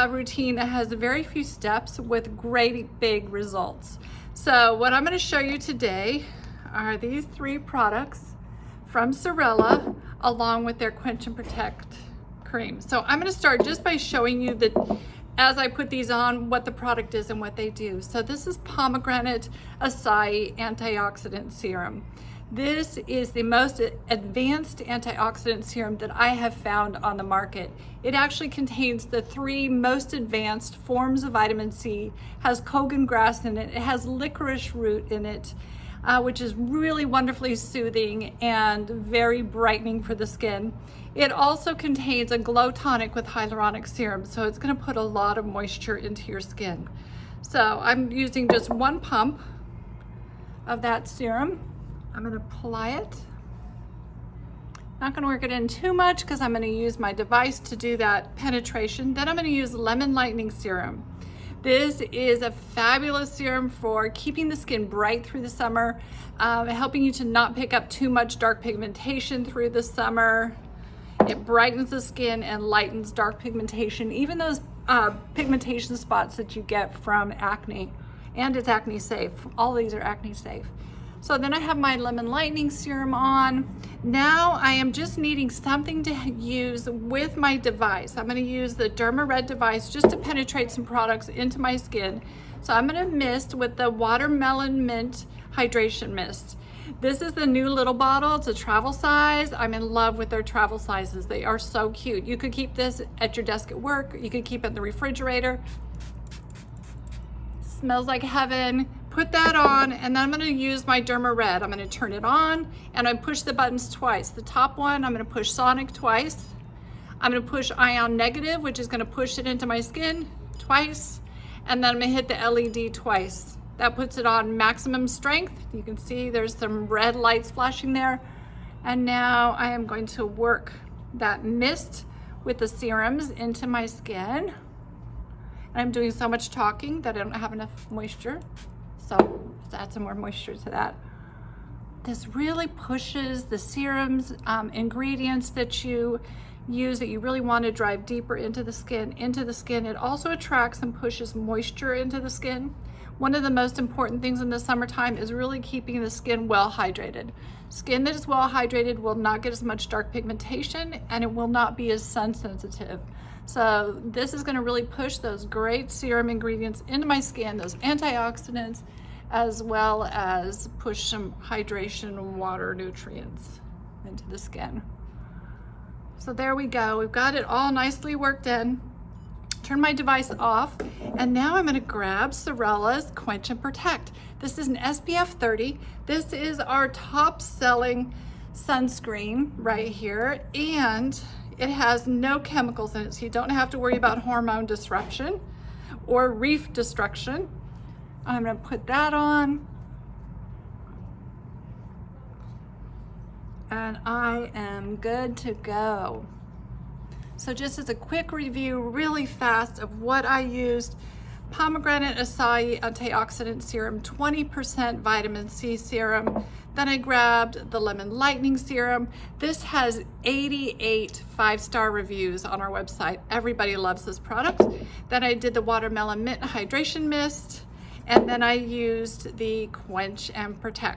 routine that has very few steps with great big results. So what I'm going to show you today are these 3 products from Sorella along with their Quench and Protect cream. So I'm going to start just by showing you as I put these on, what the product is and what they do. So this is Pomegranate Acai Antioxidant Serum. This is the most advanced antioxidant serum that I have found on the market. It actually contains the 3 most advanced forms of vitamin C, has Kogan grass in it, it has licorice root in it, which is really wonderfully soothing and very brightening for the skin. It also contains a glow tonic with hyaluronic serum, so it's going to put a lot of moisture into your skin. So I'm using just 1 pump of that serum. I'm going to apply it. Not going to work it in too much because I'm going to use my device to do that penetration. Then I'm going to use Lemon Lightening Serum. This is a fabulous serum for keeping the skin bright through the summer, helping you to not pick up too much dark pigmentation through the summer. It brightens the skin and lightens dark pigmentation, even those pigmentation spots that you get from acne. And it's acne safe. All these are acne safe. So then I have my Lemon Lightening Serum on. Now I am just needing something to use with my device. I'm going to use the Derma Red device just to penetrate some products into my skin. So I'm going to mist with the Watermelon Mint Hydration Mist. This is the new little bottle. It's a travel size. I'm in love with their travel sizes. They are so cute. You could keep this at your desk at work. You could keep it in the refrigerator. Smells like heaven. Put that on, and then I'm going to use my Derma Red. I'm going to turn it on, and I push the buttons twice. The top one, I'm going to push Sonic twice. I'm going to push Ion Negative, which is going to push it into my skin twice, and then I'm going to hit the LED twice. That puts it on maximum strength. You can see there's some red lights flashing there. And now I am going to work that mist with the serums into my skin. And I'm doing so much talking that I don't have enough moisture. So let's add some more moisture to that. This really pushes the serums, ingredients that you use that you really want to drive deeper into the skin. It also attracts and pushes moisture into the skin. One of the most important things in the summertime is really keeping the skin well hydrated. Skin that is well hydrated will not get as much dark pigmentation, and it will not be as sun sensitive. So this is going to really push those great serum ingredients into my skin, those antioxidants, as well as push some hydration and water nutrients into the skin. So there we go. We've got it all nicely worked in. Turn my device off, and now I'm going to grab Sorella's Quench and Protect. This is an SPF 30. This is our top selling sunscreen right here, and it has no chemicals in it, so you don't have to worry about hormone disruption or reef destruction. I'm going to put that on, and I am good to go. So just as a quick review, really fast, of what I used: Pomegranate Acai Antioxidant Serum, 20% Vitamin C Serum. Then I grabbed the Lemon Lightening Serum. This has 88 5-star reviews on our website. Everybody loves this product. Then I did the Watermelon Mint Hydration Mist, and then I used the Quench and Protect.